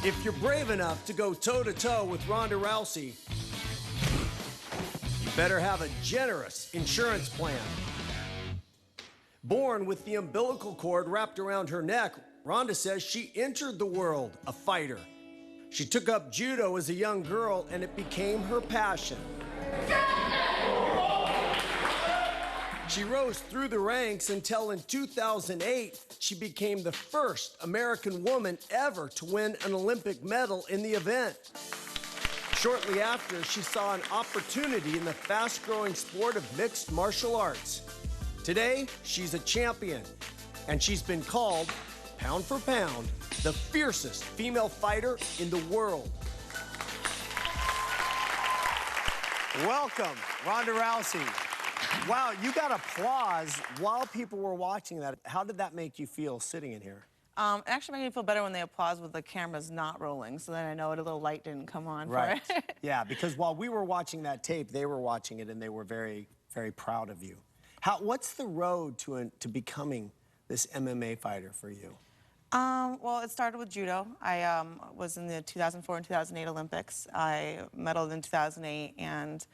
If you're brave enough to go toe-to-toe with Ronda Rousey, you better have a generous insurance plan. Born with the umbilical cord wrapped around her neck, Ronda says she entered the world a fighter. She took up judo as a young girl, and it became her passion. She rose through the ranks until in 2008, she became the first American woman ever to win an Olympic medal in the event. Shortly after, she saw an opportunity in the fast-growing sport of mixed martial arts. Today, she's a champion, and she's been called, pound for pound, the fiercest female fighter in the world. Welcome, Ronda Rousey. Wow, you got applause while people were watching that. How did that make you feel sitting in here? It actually made me feel better when they applause with the cameras not rolling, so then I know a little light didn't come on Right. for it. Yeah, because while we were watching that tape, they were watching it, and they were very, very proud of you. What's the road to becoming this MMA fighter for you? Well, it started with judo. I was in the 2004 and 2008 Olympics. I medaled in 2008, and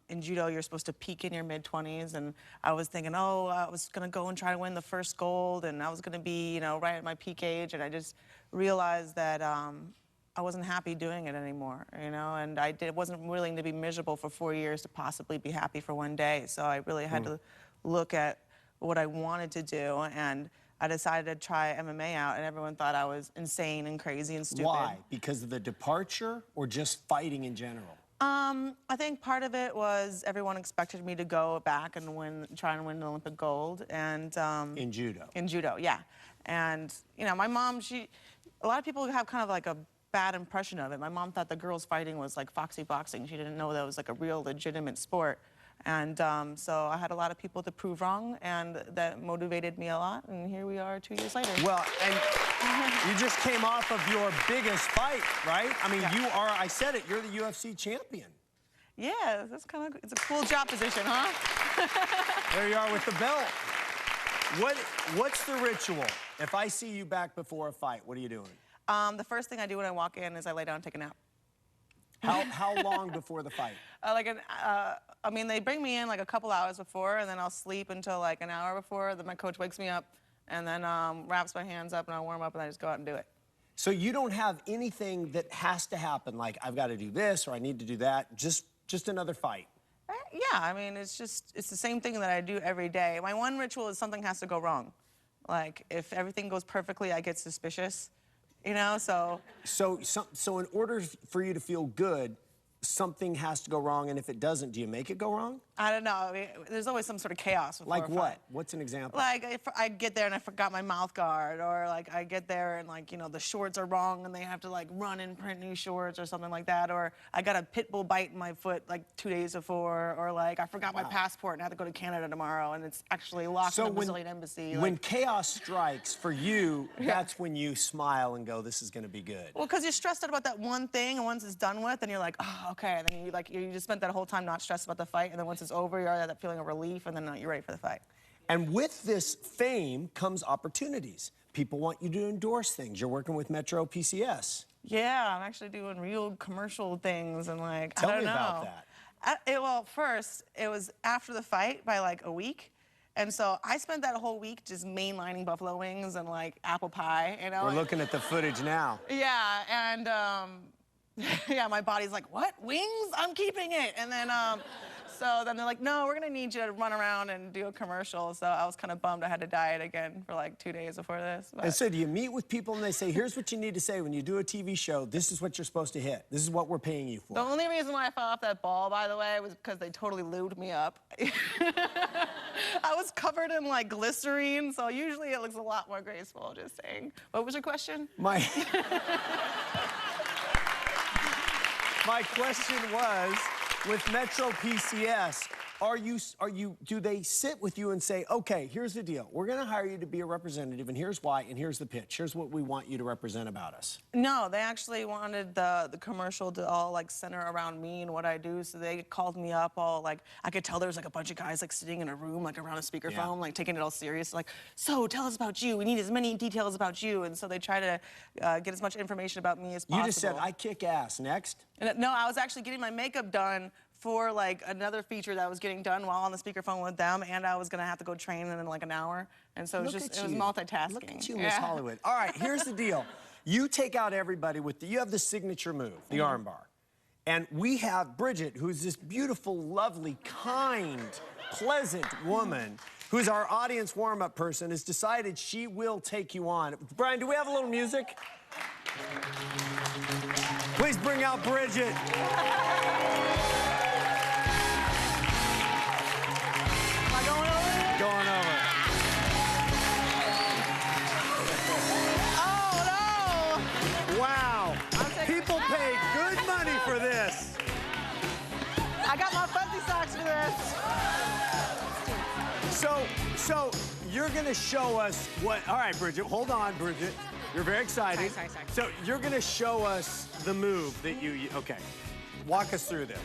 in judo, you're supposed to peak in your mid-20s, and I was thinking, oh, I was going to go and try to win the first gold, and I was going to be, right at my peak age, and I just realized that I wasn't happy doing it anymore, and I wasn't willing to be miserable for 4 years to possibly be happy for one day, so I really had to look at what I wanted to do, and I decided to try MMA out, and everyone thought I was insane and crazy and stupid. Why? Because of the departure or just fighting in general? I think part of it was everyone expected me to go back and try and win an Olympic gold, and in judo. In judo, yeah. And my mom, a lot of people have kind of like a bad impression of it. My mom thought the girls fighting was like foxy boxing. She didn't know that it was like a real legitimate sport. And so I had a lot of people to prove wrong, and that motivated me a lot, and here we are 2 years later. Well, and you just came off of your biggest fight, right? I mean, you are, I said it, you're the UFC champion. Yeah, that's kind of, it's a cool job position, huh? There you are with the belt. What's the ritual? If I see you back before a fight, what are you doing? The first thing I do when I walk in is I lay down and take a nap. How long before the fight? I mean, they bring me in like a couple hours before, and then I'll sleep until like an hour before. Then my coach wakes me up, and then wraps my hands up, and I warm up, and I just go out and do it. So you don't have anything that has to happen, like I've got to do this or I need to do that, just another fight? Yeah, I mean, it's the same thing that I do every day. My one ritual is something has to go wrong. Like, if everything goes perfectly, I get suspicious. So in order for you to feel good, something has to go wrong, and if it doesn't, do you make it go wrong? I don't know. I mean, there's always some sort of chaos before Like a what? fight. What's an example? Like, if I get there and I forgot my mouth guard, or like I get there and like, the shorts are wrong and they have to like run and print new shorts or something like that, or I got a pit bull bite in my foot like 2 days before, or like I forgot my passport and I have to go to Canada tomorrow and it's actually locked in the Brazilian embassy. When chaos strikes for you, that's when you smile and go, this is going to be good. Well, because you're stressed out about that one thing, and once it's done with, and you're like, oh, okay, and then you just spent that whole time not stressed about the fight, and then once it's over, you have that feeling of relief, and then you're ready for the fight. And with this fame comes opportunities. People want you to endorse things. You're working with Metro PCS. Yeah, I'm actually doing real commercial things, and like, Tell I don't me know. about that. Well, first, it was after the fight by like a week. And so I spent that whole week just mainlining buffalo wings and like apple pie, We're looking at the footage now. Yeah, and yeah, my body's like, what, wings? I'm keeping it. And then, so then they're like, no, we're gonna need you to run around and do a commercial. So I was kind of bummed I had to diet again for like 2 days before this. But... And so do you meet with people and they say, here's what you need to say when you do a TV show, this is what you're supposed to hit. This is what we're paying you for. The only reason why I fell off that ball, by the way, was because they totally lubed me up. I was covered in like glycerine, so usually it looks a lot more graceful, just saying. What was your question? My question was, with Metro PCS, do they sit with you and say, okay, here's the deal. We're gonna hire you to be a representative, and here's why, and here's the pitch. Here's what we want you to represent about us. No, they actually wanted the commercial to all like center around me and what I do. So they called me up all like, I could tell there was like a bunch of guys like sitting in a room like around a speakerphone, like taking it all serious. Like, so tell us about you. We need as many details about you. And so they try to get as much information about me as possible. You just said, I kick ass. Next. And, no, I was actually getting my makeup done for like another feature that was getting done while on the speakerphone with them, and I was gonna have to go train in like an hour. And so it was multitasking. Look at you, Miss Hollywood. All right, here's the deal. You take out everybody with you have the signature move, the armbar. And we have Bridget, who's this beautiful, lovely, kind, pleasant woman who's our audience warm-up person, has decided she will take you on. Brian, do we have a little music? Please bring out Bridget. Going over. Oh, no! Wow. People pay good money for this. I got my fuzzy socks for this. So you're going to show us what... All right, Bridget, hold on, Bridget. You're very excited. Sorry. So you're going to show us the move that you... Okay. Walk us through this.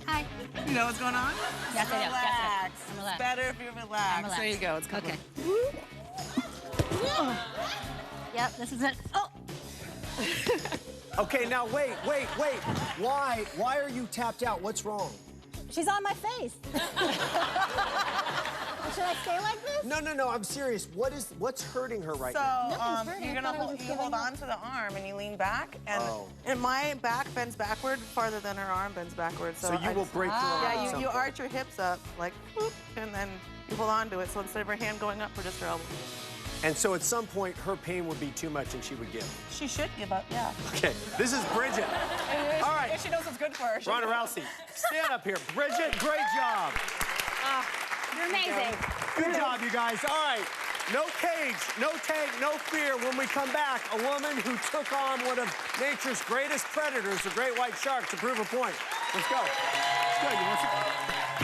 Hi. You know what's going on? Yes, I do. Relax. Yes, I'm relaxed. It's better if you're relaxed. I'm relaxed. There you go. It's coming. Okay. Yep, this is it. Oh. Okay, now wait. Why are you tapped out? What's wrong? She's on my face. Should I stay like this? No, I'm serious. What's hurting her right now? Nothing's hurting. You're I thought I gonna was you giving hold up. on to the arm and you lean back, and my back bends backward farther than her arm bends backward. So you will break through her arm. Yeah, you arch your hips up like, whoop, and then you hold on to it. So instead of her hand going up, for just her elbow. And so at some point, her pain would be too much and she would give. She should give up, yeah. Okay, this is Bridget. All right. If she knows what's good for her. Ronda Rousey, stand up here. Bridget, great job. You're amazing. Good job, you guys. All right. No cage, no tank, no fear. When we come back, a woman who took on one of nature's greatest predators, the great white shark, to prove a point. Let's go. Let's go. You want some?